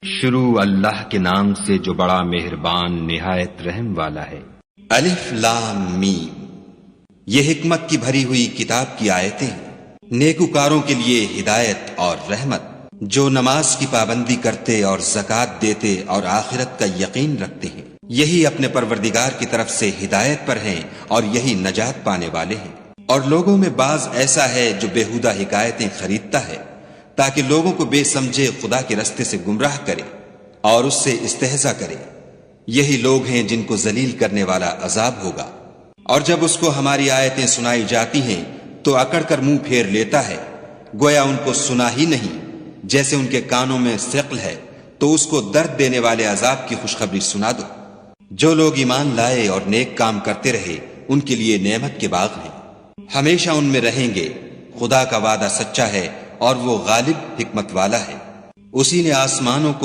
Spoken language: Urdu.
شروع اللہ کے نام سے جو بڑا مہربان نہایت رحم والا ہے۔ الف لام میم، یہ حکمت کی بھری ہوئی کتاب کی آیتیں ہیں، نیکوکاروں کے لیے ہدایت اور رحمت، جو نماز کی پابندی کرتے اور زکوٰۃ دیتے اور آخرت کا یقین رکھتے ہیں، یہی اپنے پروردگار کی طرف سے ہدایت پر ہیں اور یہی نجات پانے والے ہیں۔ اور لوگوں میں بعض ایسا ہے جو بیہودہ حکایتیں خریدتا ہے تاکہ لوگوں کو بے سمجھے خدا کے رستے سے گمراہ کرے اور اس سے استہزاء کرے، یہی لوگ ہیں جن کو ذلیل کرنے والا عذاب ہوگا۔ اور جب اس کو ہماری آیتیں سنائی جاتی ہیں تو اکڑ کر منہ پھیر لیتا ہے، گویا ان کو سنا ہی نہیں، جیسے ان کے کانوں میں ثقل ہے، تو اس کو درد دینے والے عذاب کی خوشخبری سنا دو۔ جو لوگ ایمان لائے اور نیک کام کرتے رہے ان کے لیے نعمت کے باغ ہیں، ہمیشہ ان میں رہیں گے۔ خدا کا وعدہ سچا ہے اور وہ غالب حکمت والا ہے۔ اسی نے آسمانوں کو